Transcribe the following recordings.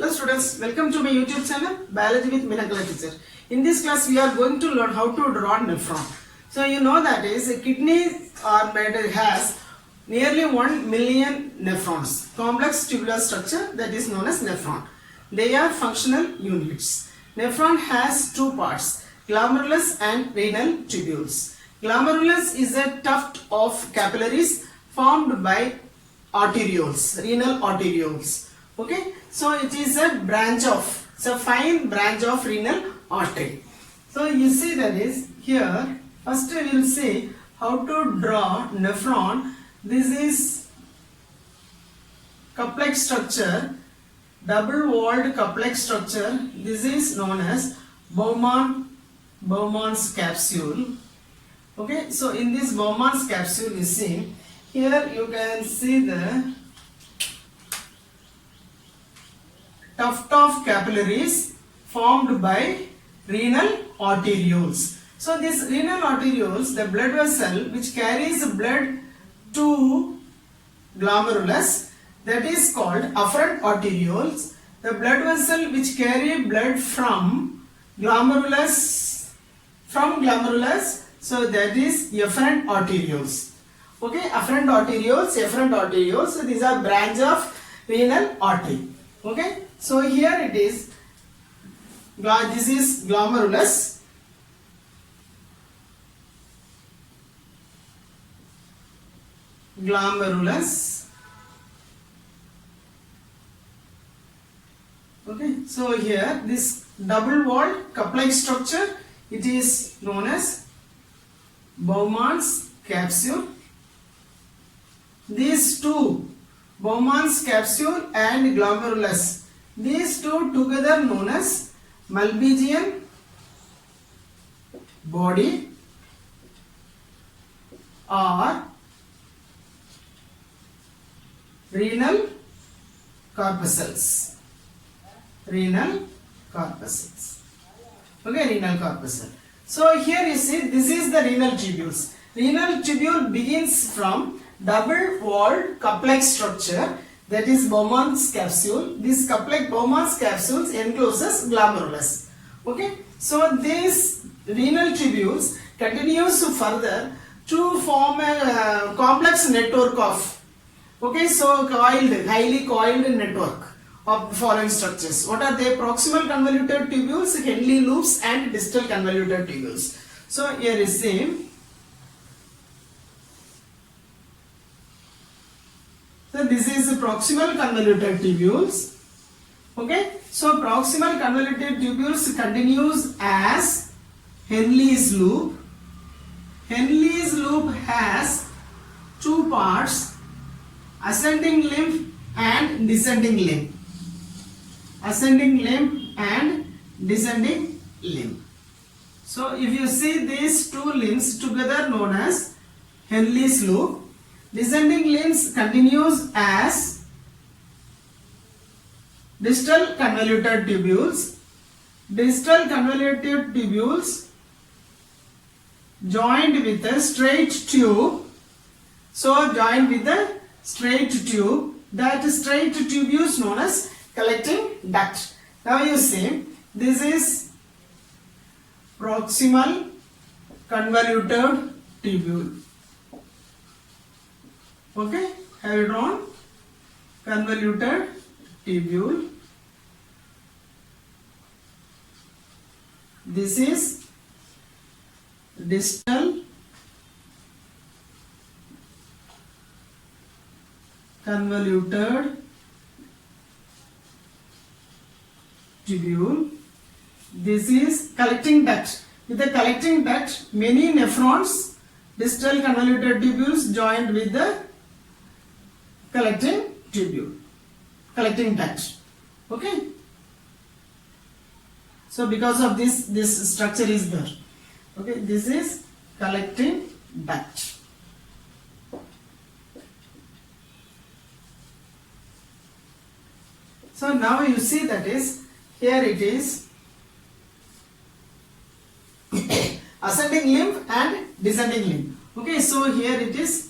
Hello students, welcome to my YouTube channel Biology with Minakala teacher. In this class we are going to learn how to draw nephron. So you know that is a kidney or made has nearly 1 million nephrons. Complex tubular structure that is known as nephron. They are functional units. Nephron has two parts, glomerulus and renal tubules. Glomerulus is a tuft of capillaries formed by arterioles, renal arterioles. Okay, so it is a branch of, it's a fine branch of renal artery. So you see that is here, first we will see how to draw nephron. This is Kuplik structure, double walled Kuplik structure. This is known as Bowman's capsule. Okay, so in this Bowman's capsule you see, here you can see the tuft of capillaries formed by renal arterioles. So these renal arterioles, the blood vessel which carries blood to glomerulus, that is called afferent arterioles. The blood vessel which carry blood from glomerulus, so that is efferent arterioles. Okay, afferent arterioles. So these are branch of renal artery. Okay, so here it is, this is glomerulus. Okay, so here this double walled Kuplik structure, it is known as Bowman's capsule. These two, Bowman's capsule and glomerulus, these two together known as Malpighian body or renal corpuscles. Okay, renal corpuscle. So here you see, this is the renal tubules. Renal tubule begins from double walled Kuplik structure, that is Bowman's capsule. This Bowman's capsules encloses glomerulus. Okay, so these renal tubules continues further to form a complex network of, okay, so highly coiled network of the following structures. What are they? Proximal convoluted tubules, Henle loops and distal convoluted tubules. So here is same. So this is proximal convoluted tubules. Okay, so proximal convoluted tubules continues as Henle's loop. Henle's loop has two parts, ascending limb and descending limb. So if you see these two limbs together known as Henle's loop, descending limbs continues as distal convoluted tubules. Distal convoluted tubules joined with a straight tube. So joined with a straight tube. That straight tube is known as collecting duct. Now you see, this is proximal convoluted tubule. Okay, have you drawn convoluted tubule? This is distal convoluted tubule. This is collecting duct. With the collecting duct, many nephrons, distal convoluted tubules joined with the collecting duct. Okay, so because of this structure is there. Okay, this is collecting duct. So now you see that is, here it is ascending limb and descending limb. Okay, so here it is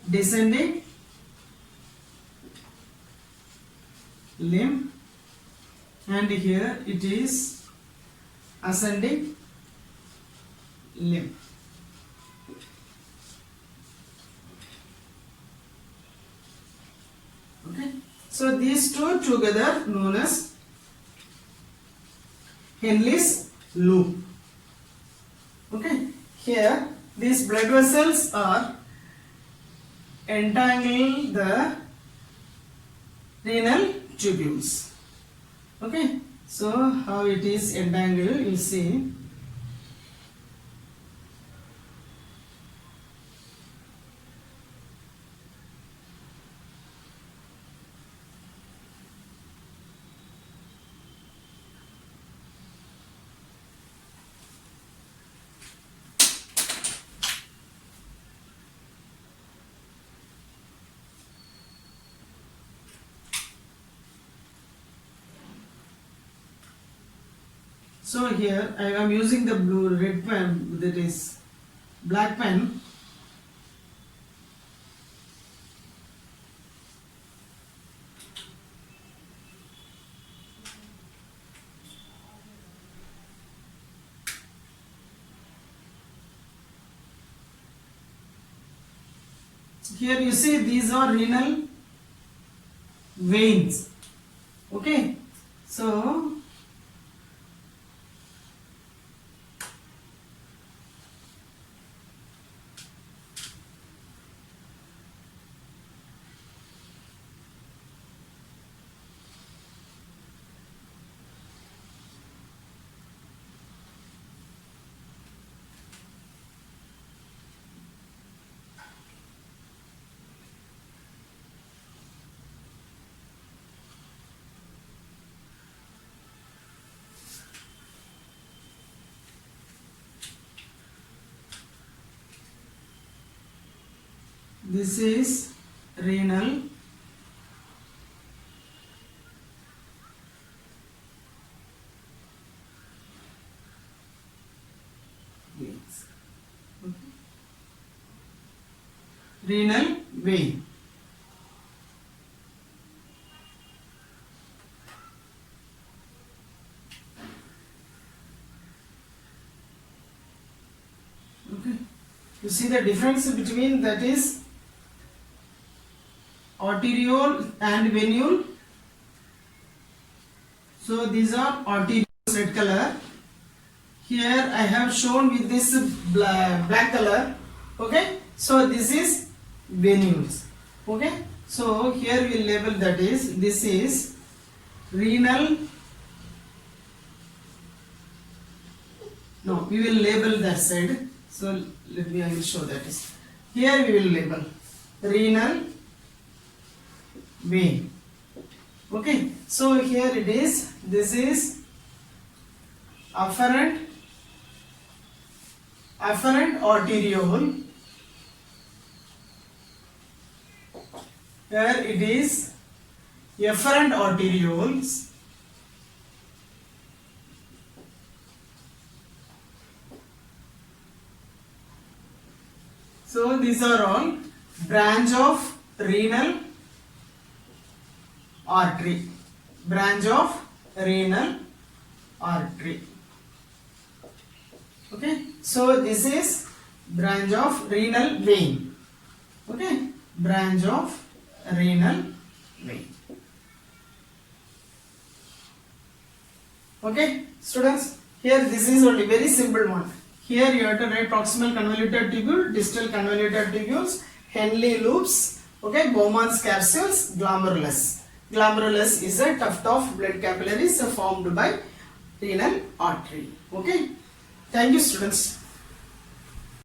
descending limb and here it is ascending limb. Okay, so these two together known as Henle's loop. Okay, here these blood vessels are entangling the renal tubules. Okay, so how it is entangled, you see. So here I am using the red pen, that is black pen. Here you see these are renal veins. Okay, so this is renal veins. Okay. Renal vein. Okay. You see the difference between that is arteriole and venule. So these are arterioles, red color. Here I have shown with this black color. Okay, so this is venules. Okay, so here we will label, that is, this is renal. No, we will label that side. So let me, I will show that is. Here we will label renal vein. Okay, so here it is. This is afferent arteriole. Here it is efferent arterioles. So these are all branch of renal artery. Branch of renal artery. Okay, so this is branch of renal vein. Okay, branch of renal vein. Okay, students, here this is only very simple one. Here you have to write proximal convoluted tubule, distal convoluted tubules, Henle loops, okay, Bowman's capsules, glomerulus. Glomerulus is a tuft of blood capillaries formed by renal artery. Okay, thank you, students.